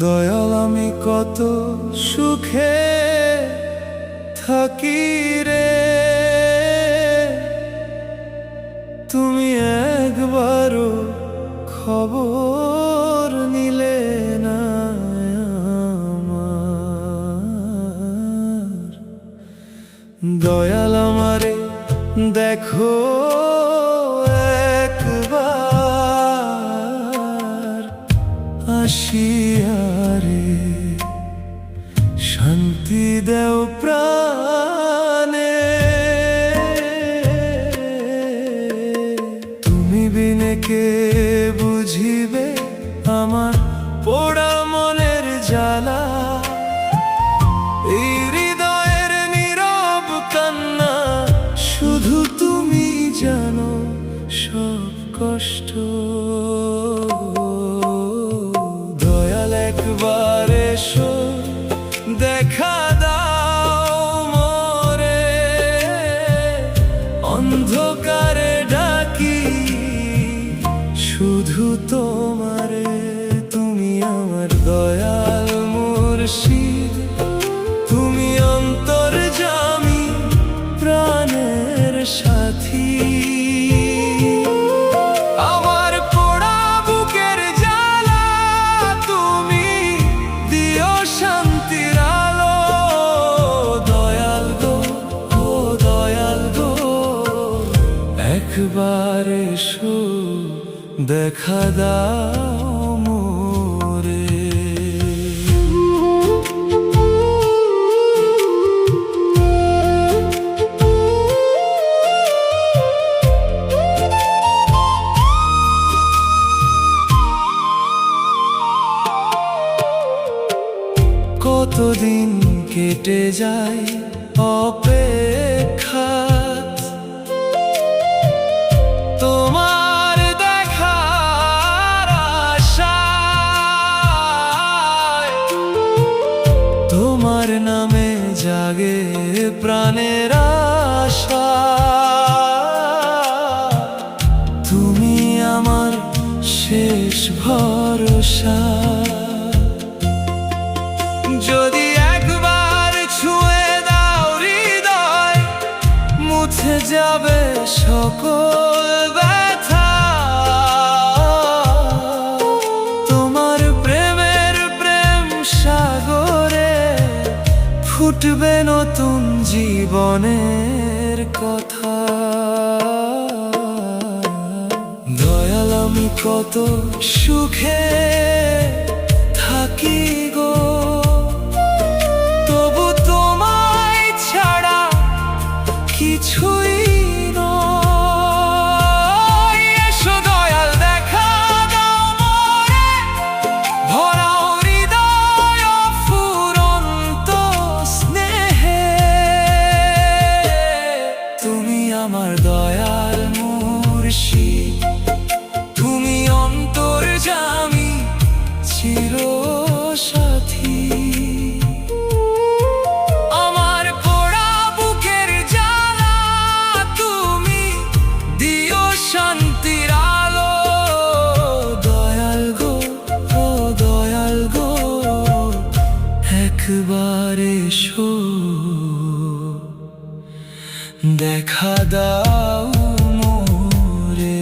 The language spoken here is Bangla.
দয়াল আমি কত সুখে থাকি রে, তুমি একবারও খবর নিলে না আমার। দয়াল আমারে দেখো একবার আসিয়া রে, শান্তি দেও প্রাণে। তুমি বিনে কে বুঝিবে আমার পোড়া মনের জ্বালা, এই হৃদয়ের নীরব কান্না শুধু তুমি জানো সব কষ্ট। দয়াল একবার এসো দেখা দাও মোরে, অন্ধকারে ডাকি শুধু তোমারে। তুমি আমার দয়াল মুর্শিদ, তুমি অন্তর্যামী প্রাণের সাথী। আমার পোড়া বুকের জ্বালা তুমি দিও শান্তির আলো। দয়াল গো, ও দয়াল গো, একবার এসো দেখা দাও মোরে। কতদিন কেটে যায় অপেক্ষা, তোমার দেখার আশায়। তোমার নামে জাগে প্রাণের আশা, তুমি আমার শেষ ভরসা। যদি একবার ছুঁয়ে দাও হৃদয়, মুছে যাবে সকল ব্যথা। তোমার প্রেমের প্রেম সাগরে ফুটবে নতুন জীবনের কথা। দয়াল আমি কত সুখে থাকি গো, তবু তোমায় ছাড়া কিছুই নয়। এসো দয়াল দেখা দাও মোরে, ভরাও হৃদয় ফুরন্ত স্নেহে। তুমি আমার দয়াল মুর্শিদ, তুমি অন্তর্যামী চির সাথী। আমার পোড়া বুকের জ্বালা তুমি দিও শান্তির আলো। দয়াল গো, ও দয়াল গো, একবার এসো দেখা দাও মোরে।